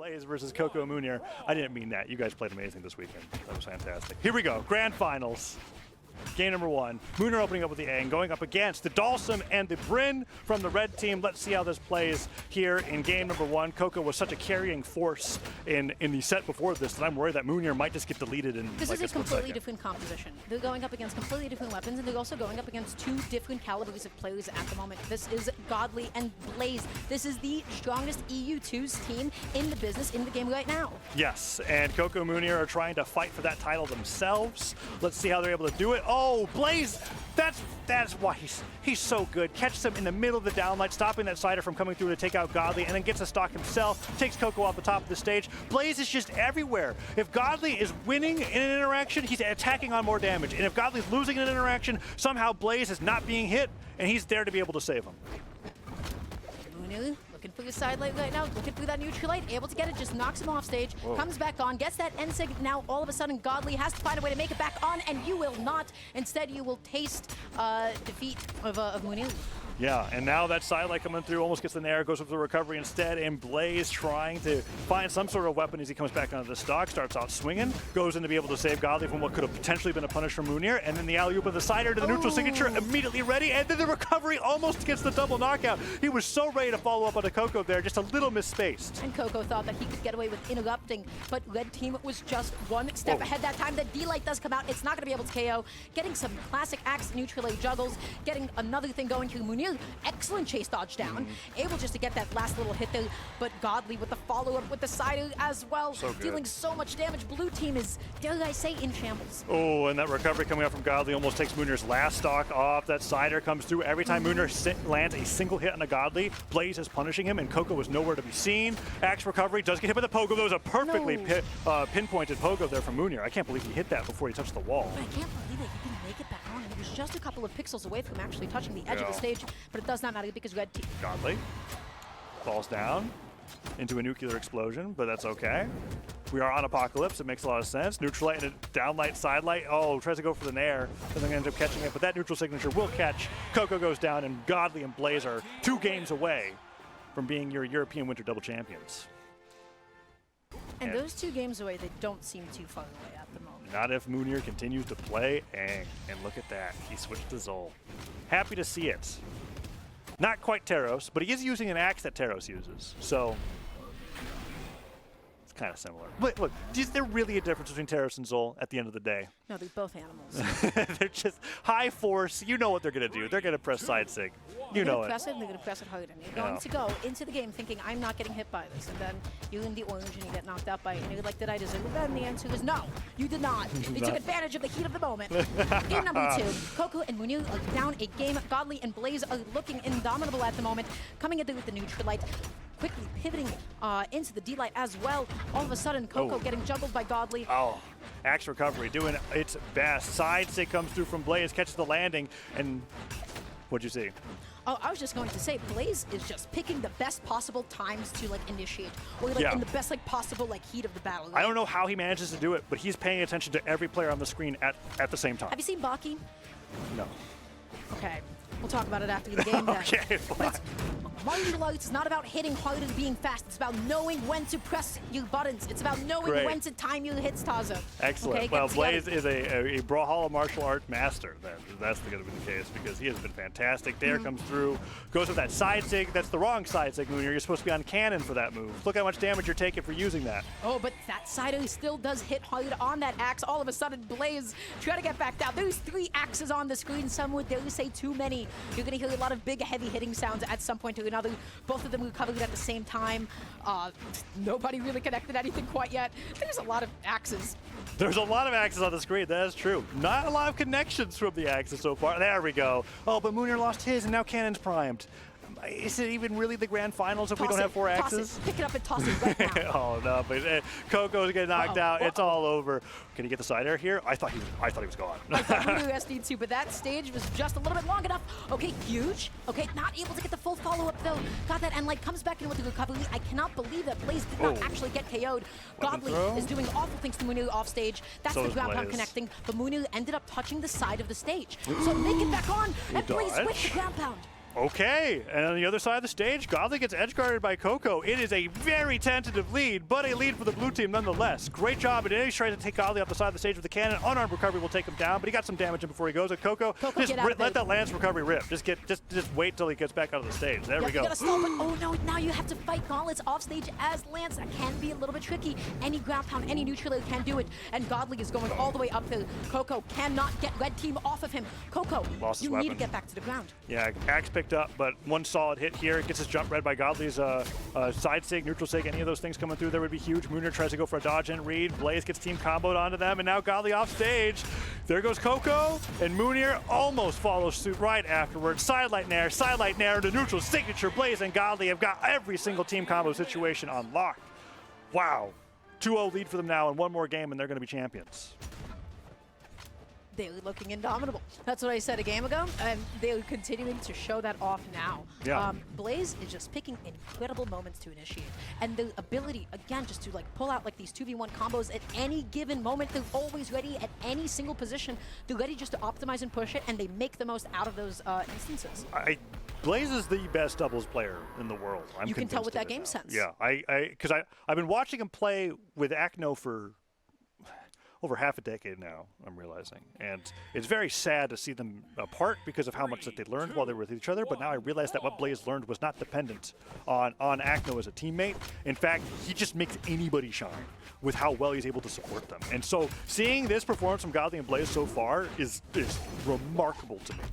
Blaze versus Koko and Mounir. I didn't mean that. You guys played amazing this weekend. That was fantastic. Here we go. Grand Finals. Game number 1. Mounir opening up with the Aang, going up against the Dalsum and the Bryn from the red team. Let's see how this plays here in game number 1. Koko was such a carrying force in the set before this that I'm worried that Mounir might just get deleted in This like is a completely different composition. They're going up against completely different weapons, and they're also going up against 2 different calibers of players at the moment. This is Godly and Blaze. This is the strongest EU2's team in the business in the game right now. Yes, and Koko and Mounir are trying to fight for that title themselves. Let's see how they're able to do it. Oh, Blaze! That's why he's so good. Catches him in the middle of the downlight, stopping that Cider from coming through to take out Godly, and then gets a stock himself, takes Koko off the top of the stage. Blaze is just everywhere. If Godly is winning in an interaction, he's attacking on more damage. And if Godly's losing in an interaction, somehow Blaze is not being hit, and he's there to be able to save him. Mounir looking for the side light right now, looking for that neutral light, able to get it, just knocks him off stage, comes back on, gets that N-Sig. Now all of a sudden Godly has to find a way to make it back on, and you will not. Instead, you will taste defeat of Mounir. Yeah, and now that sidelight coming through almost gets the Nair, goes up to the recovery instead, and Blaze trying to find some sort of weapon as he comes back onto the stock, starts out swinging, goes in to be able to save Godly from what could have potentially been a punish from Mounir, and then the alley-oop of the Cider to the neutral signature, immediately ready, and then the recovery almost gets the double knockout. He was so ready to follow up on the Koko there, just a little misspaced. And Koko thought that he could get away with interrupting, but red team was just one step ahead that time. The D-Light does come out, it's not going to be able to KO. Getting some classic axe neutral A juggles, getting another thing going to Mounir. Excellent chase dodge down, able just to get that last little hit there, but Godly with the follow-up with the Cider as well, dealing so much damage. Blue team is, dare I say, in shambles. Oh, and that recovery coming up from Godly almost takes Mounir's last stock off. That Cider comes through. Every time Mounir lands a single hit on a Godly, Blaze is punishing him, and Koko is nowhere to be seen. Axe recovery does get hit with a pogo. That was a perfectly pinpointed pogo there from Mounir. I can't believe he hit that before he touched the wall. But I can't believe that he can make it back on. He was just a couple of pixels away from actually touching the edge of the stage, but it does not matter because red team. Godly falls down into a nuclear explosion, but that's okay. We are on Apocalypse. It makes a lot of sense. Neutral light and a downlight, side light. Oh, tries to go for the Nair. Doesn't end up catching it, but that neutral signature will catch. Koko goes down, and Godly and Blaze are 2 games away from being your European Winter Double Champions. And those 2 games away, they don't seem too far away at the moment. Not if Mounir continues to play Aang. And look at that. He switched to Zol. Happy to see it. Not quite Taros, but he is using an axe that Taros uses. So it's kind of similar. But look, is there really a difference between Taros and Zol at the end of the day? No, they're both animals. They're just high force. You know what they're going to do. They're going to press side sig. You know it. They're going to press it hard. And you're going to go into the game thinking, I'm not getting hit by this. And then you're in the orange and you get knocked out by it. And you're like, did I deserve it? And the answer is no, you did not. They took advantage of the heat of the moment. Game number 2, Koko and Mounir are down a game. Godly and Blaze are looking indomitable at the moment. Coming in there with the neutral light. Quickly pivoting into the D-Light as well. All of a sudden, Koko getting juggled by Godly. Oh, axe recovery doing its best. Side sig comes through from Blaze, catches the landing, and what'd you see? Oh, I was just going to say, Blaze is just picking the best possible times to initiate, or in the best possible heat of the battle. Right? I don't know how he manages to do it, but he's paying attention to every player on the screen at the same time. Have you seen Baki? No. Okay. We'll talk about it after the game then. Okay, fine. Martial arts is not about hitting hard and being fast. It's about knowing when to press your buttons. It's about knowing when to time your hits, Tazo. Excellent. Okay, well, Blaze is a Brawlhalla martial art master. That's going to be the case because he has been fantastic. Dare comes through, goes with that side sig. That's the wrong side sig, Mounir. You're supposed to be on cannon for that move. Look how much damage you're taking for using that. Oh, but that Cider still does hit hard on that axe. All of a sudden, Blaze try to get back down. There's 3 axes on the screen. Some would dare say too many. You're going to hear a lot of big, heavy hitting sounds at some point or another. Both of them recovered at the same time. Nobody really connected anything quite yet. There's a lot of axes. There's a lot of axes on the screen. That is true. Not a lot of connections from the axes so far. There we go. Oh, but Mounir lost his, and now Cannon's primed. Is it even really the grand finals if we don't have 4 axes? Pick it up and toss it right now. Oh no, but Koko's getting knocked out. It's all over. Can he get the side air here? I thought he was gone. I thought we were SD2, but that stage was just a little bit long enough. Okay, huge. Okay, not able to get the full follow-up though. Got that, and like comes back in with the recovery. I cannot believe that Blaze did not actually get KO'd. Godly is doing awful things to Mounir off stage. That's the ground pound connecting, but Mounir ended up touching the side of the stage. So make it back on, and Blaze with the ground pound. Okay, and on the other side of the stage, Godly gets edge guarded by Koko. It is a very tentative lead, but a lead for the blue team nonetheless. Great job, and he's trying to take Godly off the side of the stage with the cannon. Unarmed recovery will take him down, but he got some damage in before he goes. And Koko just let that Lance recovery rip. Just wait till he gets back out of the stage. There we go. You gotta stall, but oh no, now you have to fight Gauntlets off stage as Lance. That can be a little bit tricky. Any ground pound, any neutral can do it, and Godly is going all the way uphill. Koko cannot get red team off of him. Koko, you need to get back to the ground. Yeah, axe picked up, but one solid hit here. Gets his jump read by Godly's side sig, neutral sig, any of those things coming through there would be huge. Mounir tries to go for a dodge and read. Blaze gets team comboed onto them, and now Godly off stage. There goes Koko, and Mounir almost follows suit right afterwards. Sidelight nair into neutral signature. Blaze and Godly have got every single team combo situation on lock. Wow. 2-0 lead for them now, and one more game, and they're going to be champions. They're looking indomitable. That's what I said a game ago, and they're continuing to show that off now. Yeah. Blaze is just picking incredible moments to initiate, and the ability, again, just to like pull out like these 2v1 combos at any given moment. They're always ready at any single position. They're ready just to optimize and push it, and they make the most out of those instances. Blaze is the best doubles player in the world. You can tell with that game sense. Yeah, because I've been watching him play with Acno for over half a decade now, I'm realizing. And it's very sad to see them apart because of how much that they learned while they were with each other, but now I realize that what Blaze learned was not dependent on Acno as a teammate. In fact, he just makes anybody shine with how well he's able to support them. And so seeing this performance from Godly and Blaze so far is remarkable to me.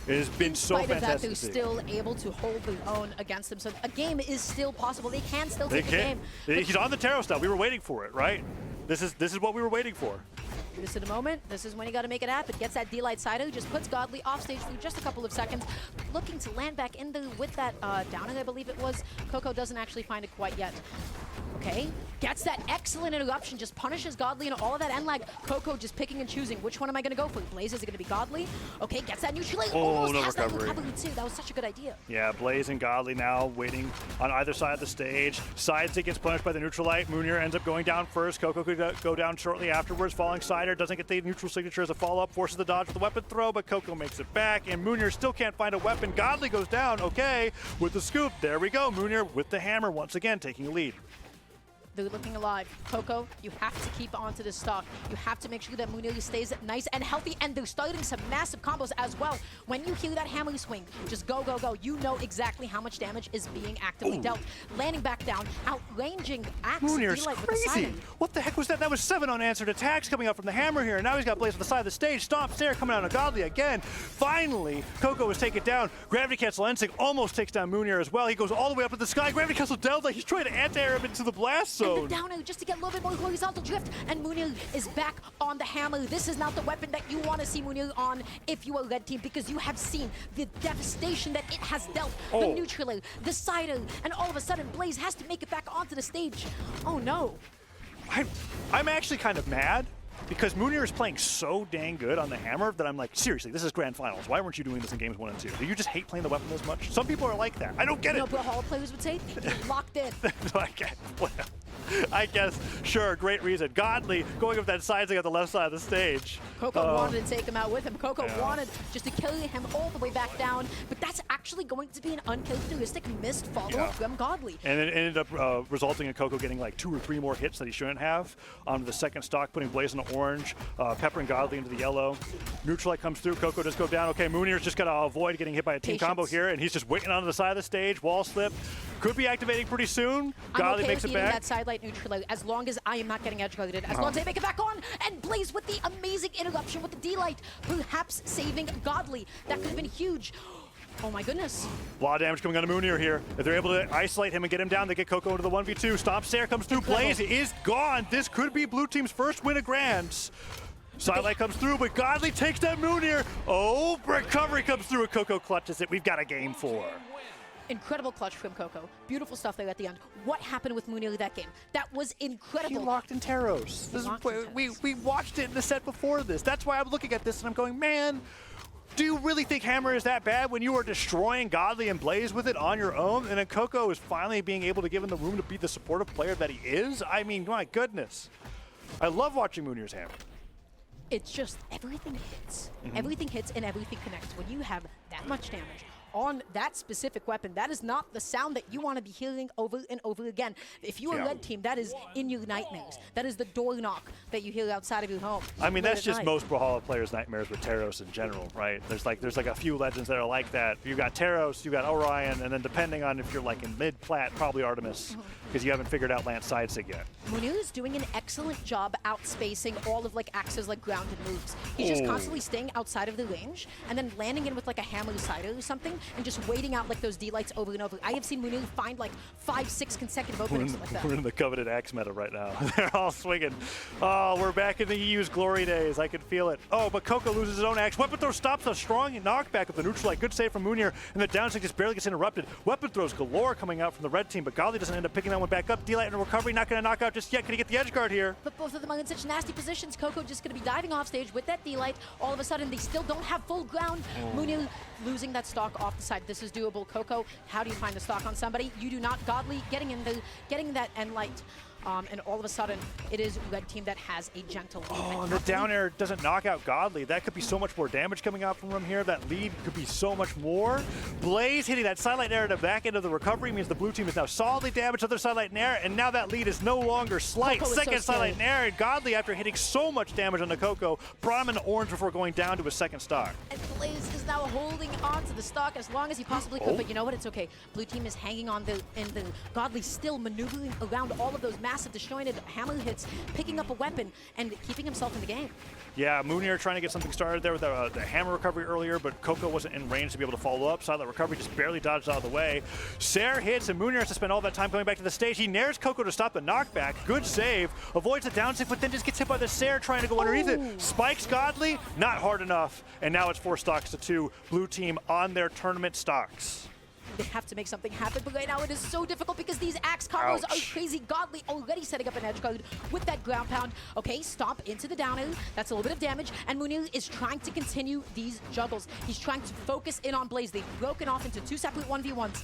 It has been so fantastic. In spite of that, they're still able to hold their own against them. So a game is still possible. They can still take the game. He's on the Taro style. We were waiting for it, right? This is what we were waiting for. This is the moment. This is when you got to make it happen. Gets that D-Light side, just puts Godly off stage for just a couple of seconds. Looking to land back in the with that downing, I believe it was. Koko doesn't actually find it quite yet. Okay, gets that excellent interruption, just punishes Godly and all of that end lag. Koko just picking and choosing. Which one am I going to go for? Blaze, is it going to be Godly? Okay, gets that neutral. Almost no has recovery. that recovery too. That was such a good idea. Yeah, Blaze and Godly now waiting on either side of the stage. Sidestick gets punished by the neutral light. Mounir ends up going down first. Koko could go down shortly afterwards. Falling Cider doesn't get the neutral signature as a follow-up. Forces the dodge with the weapon throw, but Koko makes it back. And Mounir still can't find a weapon. Godly goes down, okay, with the scoop. There we go. Mounir with the hammer once again taking a lead. They're looking alive. Koko, you have to keep onto this stock. You have to make sure that Mounir stays nice and healthy, and they're starting some massive combos as well. When you hear that hammer swing, just go, go, go. You know exactly how much damage is being actively dealt. Landing back down, outranging axe. Mounir's crazy. What the heck was that? That was 7 unanswered attacks coming up from the hammer here, and now he's got Blaze on the side of the stage. Stomp Stare coming out of Godly again. Finally, Koko was taken down. Gravity Cancel Ensig almost takes down Mounir as well. He goes all the way up to the sky. Gravity Cancel Delta, he's trying to anti-air him into the blast zone. And the down air just to get a little bit more horizontal drift, and Mounir is back on the hammer. This is not the weapon that you want to see Mounir on if you are red team, because you have seen the devastation that it has dealt. The neutral, the cider, and all of a sudden Blaze has to make it back onto the stage. Oh no. I'm actually kind of mad because Mounir is playing so dang good on the hammer that I'm like, seriously, this is grand finals. Why weren't you doing this in games 1 and 2? Do you just hate playing the weapon as much? Some people are like that. I don't get it. You know, Brawlhalla players would say, you're locked in. I guess, sure, great reason. Godly going up that side thing on the left side of the stage. Koko wanted to take him out with him. Koko wanted just to kill him all the way back down, but that's actually going to be an uncharacteristic missed follow-up from Godly. And it ended up resulting in Koko getting like 2 or 3 more hits that he shouldn't have onto the second stock, putting Blaze in the orange, peppering Godly into the yellow. Neutral light comes through, Koko does go down. Okay, Mounir's just got to avoid getting hit by a team combo here, and he's just waiting onto the side of the stage. Wall slip. Could be activating pretty soon. Godly makes it back. That side light neutral, as long as I am not getting edge guarded, as long as I make it back on, and Blaze with the amazing interruption with the D-Light, perhaps saving Godly. That could have been huge. Oh my goodness. A lot of damage coming on to Mounir here. If they're able to isolate him and get him down, they get Koko into the 1v2. Stomp Stare comes through. Blaze is gone. This could be blue team's first win of Grands. Sidelight comes through, but Godly takes down Mounir. Oh, recovery comes through, and Koko clutches it. We've got a game 4. Incredible clutch from Koko. Beautiful stuff there at the end. What happened with Mounir that game? That was incredible. He locked in Taros. We watched it in the set before this. That's why I'm looking at this and I'm going, man, do you really think Hammer is that bad when you are destroying Godly and Blaze with it on your own? And then Koko is finally being able to give him the room to be the supportive player that he is? I mean, my goodness. I love watching Mounir's Hammer. It's just everything hits. Everything hits and everything connects. When you have that much damage on that specific weapon. That is not the sound that you want to be hearing over and over again. If you are a red team, that is in your nightmares. That is the door knock that you hear outside of your home. I mean, that's just most Brawlhalla players' nightmares with Teros in general, right? There's like a few legends that are like that. You got Teros, you got Orion, and then depending on if you're like in mid-plat, probably Artemis, because you haven't figured out Lance Sidestick yet. Mounir is doing an excellent job outspacing all of like Axe's like grounded moves. He's just constantly staying outside of the range and then landing in with like a hammer cider or something and just waiting out like those D-lights over and over. I have seen Mounir find like 5-6 consecutive openings like that. We're in the coveted axe meta right now. They're all swinging. Oh, we're back in the EU's glory days. I can feel it. Oh, but Koko loses his own axe. Weapon throw stops a strong knockback of the neutral light. Good save from Mounir, and the downswing just barely gets interrupted. Weapon throws galore coming out from the red team, but Godly doesn't end up picking that one back up. D-light in recovery, not going to knock out just yet. Can he get the edge guard here? But both of them are in such nasty positions. Koko just going to be diving off stage with that D-light. All of a sudden, they still don't have full ground. Mounir losing that stock off the side. This is doable. Koko, how do you find the stock on somebody? You do not. Godly getting that end light. And all of a sudden, it is red team that has a gentle lead. Oh, and the down air doesn't knock out Godly. That could be so much more damage coming out from him here. That lead could be so much more. Blaze hitting that sidelight air at the back end of the recovery means the blue team is now solidly damaged. Other sidelight air, and now that lead is no longer slight. Second sidelight air, and Godly, after hitting so much damage on the Koko, brought him in orange before going down to his second stock. And Blaze is now holding on to the stock as long as he possibly could, but you know what? It's okay. Blue team is hanging on the Godly still maneuvering around all of those massive disjointed hammer hits, picking up a weapon and keeping himself in the game. Yeah, Mounir trying to get something started there with the hammer recovery earlier, but Koko wasn't in range to be able to follow up. Silent recovery just barely dodged out of the way. Sair hits, and Mounir has to spend all that time coming back to the stage. He nares Koko to stop the knockback. Good save. Avoids the down stick, but then just gets hit by the Sair trying to go underneath it. Spikes Godly, not hard enough. And now it's 4 stocks to 2. Blue team on their tournament stocks. They have to make something happen, but right now it is so difficult because these axe combos are crazy. Godly already setting up an edge guard with that ground pound. Okay, stomp into the down air. That's a little bit of damage, and Mounir is trying to continue these juggles. He's trying to focus in on Blaze. They've broken off into 2 separate 1v1s.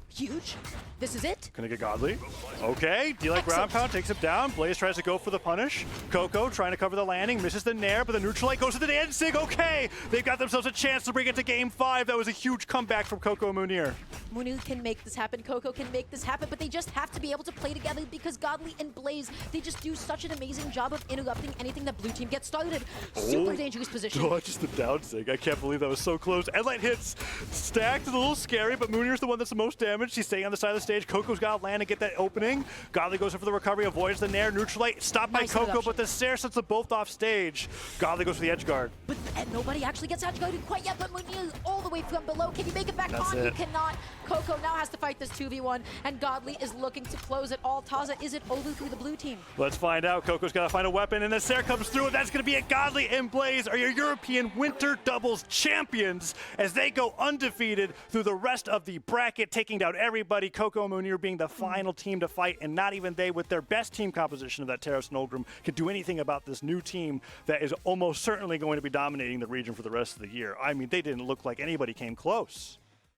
Huge. This is it. Gonna get Godly. Okay, D-like ground pound takes him down. Blaze tries to go for the punish. Koko trying to cover the landing, misses the nair, but the neutral light goes to the end sig. Okay, they've got themselves a chance to bring it to game 5. That was a huge comeback from Koko and Mounir. Mounir can make this happen, Koko can make this happen, but they just have to be able to play together because Godly and Blaze, they just do such an amazing job of interrupting anything that blue team gets started. Super dangerous position. Oh, just the down sig. I can't believe that was so close. Endlight hits stacked, a little scary, but Mounir's the one that's the most damaged. He's staying on the side of the stage. Koko's got to land and get that opening. Godly goes in for the recovery, avoids the nair, neutral light, stopped by Koko, but the Sair sets them both off stage. Godly goes for the edge guard. But nobody actually gets edge guarded quite yet, but Mounir all the way from below. Can you make it back on? You cannot. Koko now has to fight this 2v1, and Godly is looking to close it all. Taza, is it over through the blue team? Let's find out. Koko's got to find a weapon, and the Sair comes through, and that's going to be it. Godly and Blaze are your European Winter Doubles champions as they go undefeated through the rest of the bracket, taking down everybody. Koko and Mounir being the final team to fight, and not even they, with their best team composition of that Teros and Ulgrim, could do anything about this new team that is almost certainly going to be dominating the region for the rest of the year. I mean, they didn't look like anybody came close.